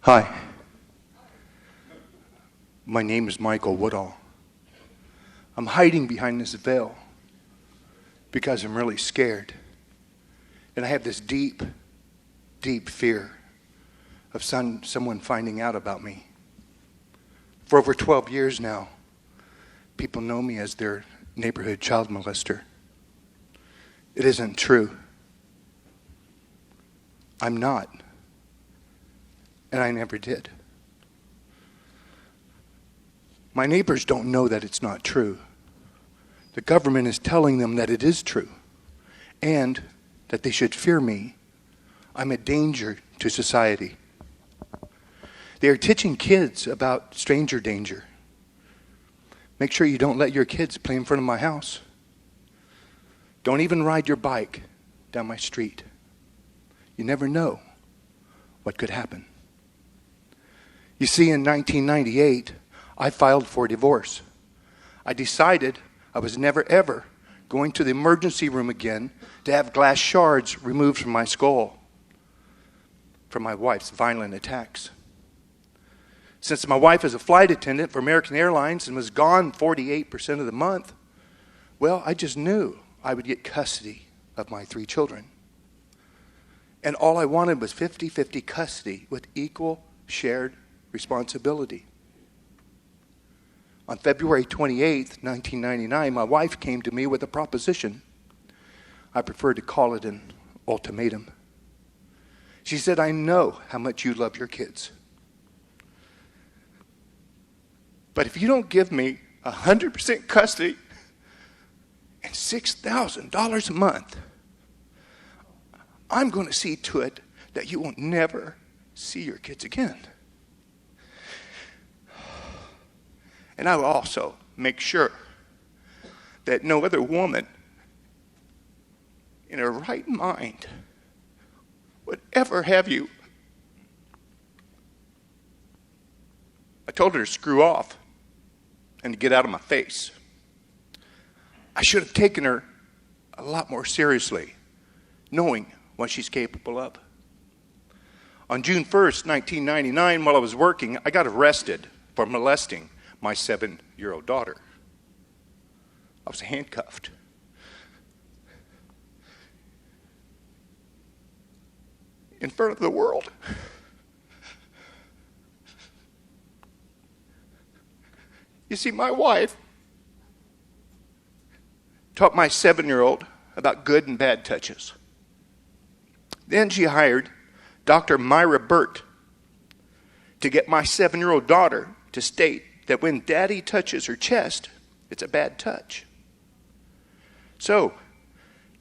Hi, my name is Michael Woodall. I'm hiding behind this veil because I'm really scared. And I have this deep, deep fear of someone finding out about me. For over 12 years now, people know me as their neighborhood child molester. It isn't true. I'm not. And I never did. My neighbors don't know that it's not true. The government is telling them that it is true and that they should fear me. I'm a danger to society. They are teaching kids about stranger danger. Make sure you don't let your kids play in front of my house. Don't even ride your bike down my street. You never know what could happen. You see, in 1998, I filed for divorce. I decided I was never, ever going to the emergency room again to have glass shards removed from my skull from my wife's violent attacks. Since my wife is a flight attendant for American Airlines and was gone 48% of the month, well, I just knew I would get custody of my 3 children. And all I wanted was 50-50 custody with equal shared responsibility. On February 28th, 1999, my wife came to me with a proposition. I prefer to call it an ultimatum. She said, I know how much you love your kids. But if you don't give me 100% custody and $6,000 a month, I'm going to see to it that you will never see your kids again. And I will also make sure that no other woman in her right mind would ever have you. I told her to screw off and to get out of my face. I should have taken her a lot more seriously, knowing what she's capable of. On June 1st, 1999, while I was working, I got arrested for molesting my 7-year-old daughter. I was handcuffed. In front of the world. You see, my wife taught my 7-year-old about good and bad touches. Then she hired Dr. Myra Burt to get my 7-year-old daughter to state that when daddy touches her chest, it's a bad touch. So,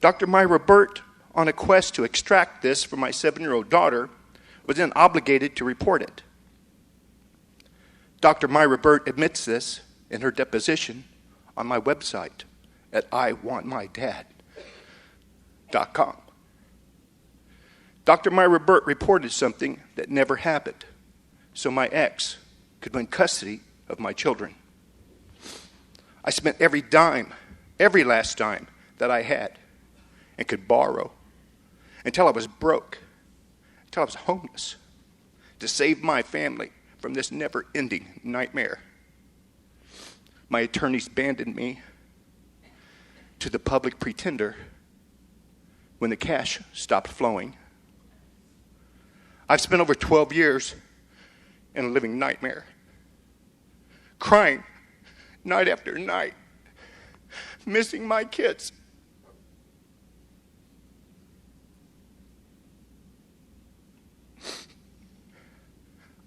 Dr. Myra Burt, on a quest to extract this from my 7-year-old daughter, was then obligated to report it. Dr. Myra Burt admits this in her deposition on my website at iwantmydad.com. Dr. Myra Burt reported something that never happened, so my ex could win custody of my children. I spent every dime, every last dime that I had and could borrow until I was broke, until I was homeless, to save my family from this never-ending nightmare. My attorneys abandoned me to the public pretender when the cash stopped flowing. I've spent over 12 years in a living nightmare, crying night after night, missing my kids.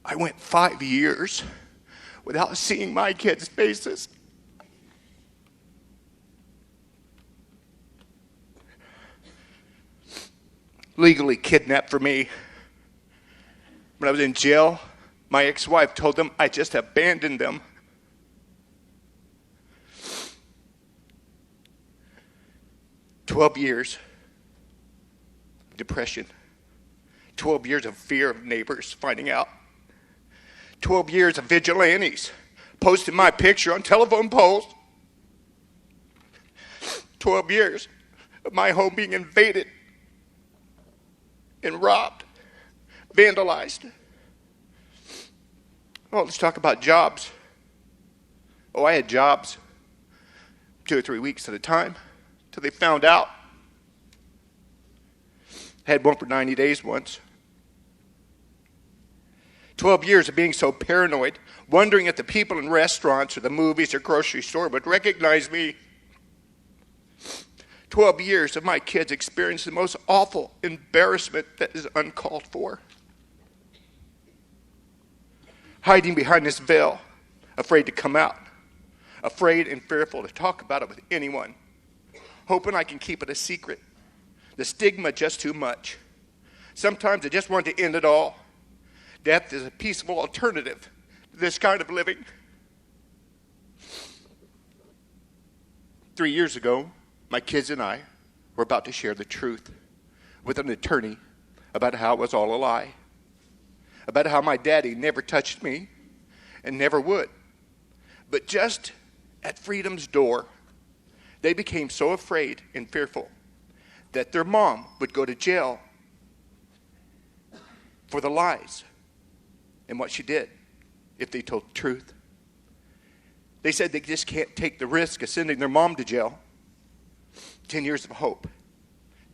I went 5 years without seeing my kids' faces. Legally kidnapped for me. When I was in jail, my ex-wife told them I just abandoned them. "12 years of depression. 12 years of fear of neighbors finding out. 12 years of vigilantes posting my picture on telephone poles. 12 years of my home being invaded and robbed, vandalized. Oh, let's talk about jobs. Oh, I had jobs 2 or 3 weeks at a time till they found out. I had one for 90 days once. 12 years of being so paranoid, wondering if the people in restaurants or the movies or grocery store would recognize me. 12 years of my kids experiencing the most awful embarrassment that is uncalled for. Hiding behind this veil, afraid to come out, afraid and fearful to talk about it with anyone, hoping I can keep it a secret. The stigma just too much. Sometimes I just want to end it all. Death is a peaceful alternative to this kind of living. 3 years ago, my kids and I were about to share the truth with an attorney about how it was all a lie, about how my daddy never touched me and never would. But just at freedom's door, they became so afraid and fearful that their mom would go to jail for the lies and what she did if they told the truth. They said they just can't take the risk of sending their mom to jail. 10 years of hope,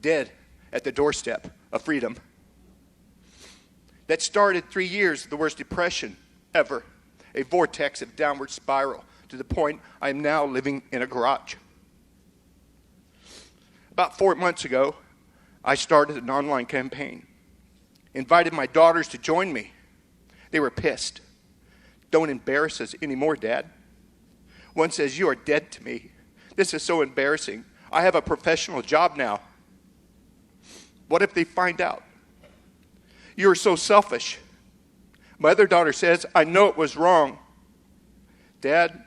dead at the doorstep of freedom. That started 3 years of the worst depression ever, a vortex of downward spiral to the point I am now living in a garage. About 4 months ago, I started an online campaign, invited my daughters to join me. They were pissed. Don't embarrass us anymore, Dad. One says, you are dead to me. This is so embarrassing. I have a professional job now. What if they find out? You are so selfish. My other daughter says, I know it was wrong, Dad,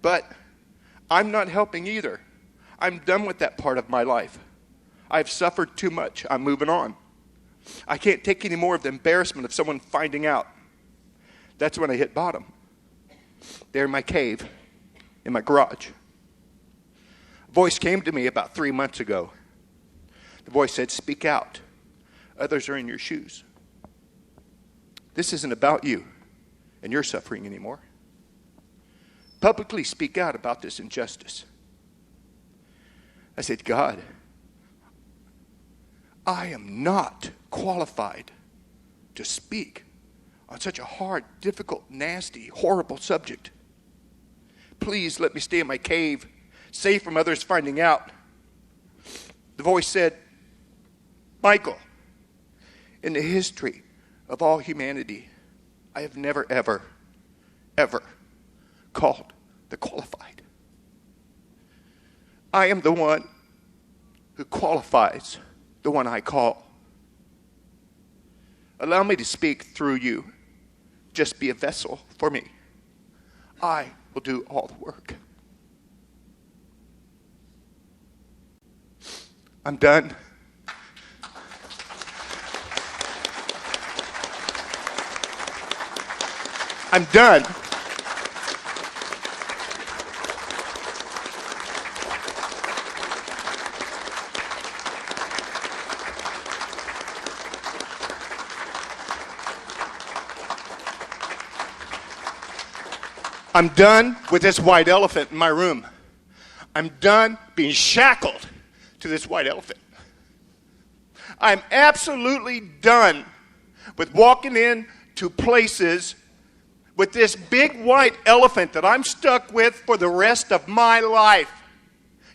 but I'm not helping either. I'm done with that part of my life. I've suffered too much. I'm moving on. I can't take any more of the embarrassment of someone finding out. That's when I hit bottom. There in my cave, in my garage. A voice came to me about 3 months ago. The voice said, speak out. Others are in your shoes. This isn't about you and your suffering anymore. Publicly speak out about this injustice. I said, God, I am not qualified to speak on such a hard, difficult, nasty, horrible subject. Please let me stay in my cave, safe from others finding out. The voice said, Michael, in the history of all humanity, I have never, ever, ever called the qualified. I am the one who qualifies the one I call. Allow me to speak through you. Just be a vessel for me. I will do all the work. I'm done. I'm done. I'm done with this white elephant in my room. I'm done being shackled to this white elephant. I'm absolutely done with walking into places with this big white elephant that I'm stuck with for the rest of my life.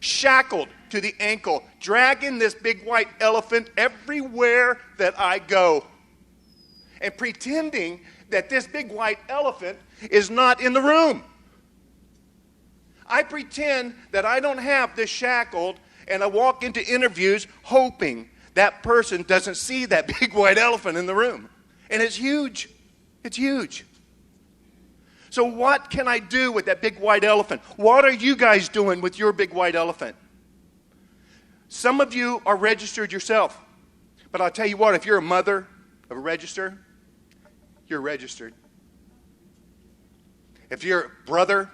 Shackled to the ankle, dragging this big white elephant everywhere that I go. And pretending that this big white elephant is not in the room. I pretend that I don't have this shackled, and I walk into interviews hoping that person doesn't see that big white elephant in the room. And it's huge. It's huge. So what can I do with that big white elephant? What are you guys doing with your big white elephant? Some of you are registered yourself. But I'll tell you what, if you're a mother of a register, you're registered. If you're a brother,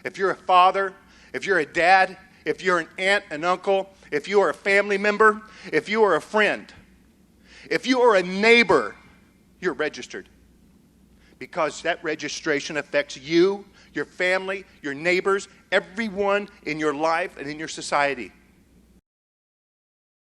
if you're a father, if you're a dad, if you're an aunt, an uncle, if you are a family member, if you are a friend, if you are a neighbor, you're registered. because that registration affects you, your family, your neighbors, everyone in your life and in your society.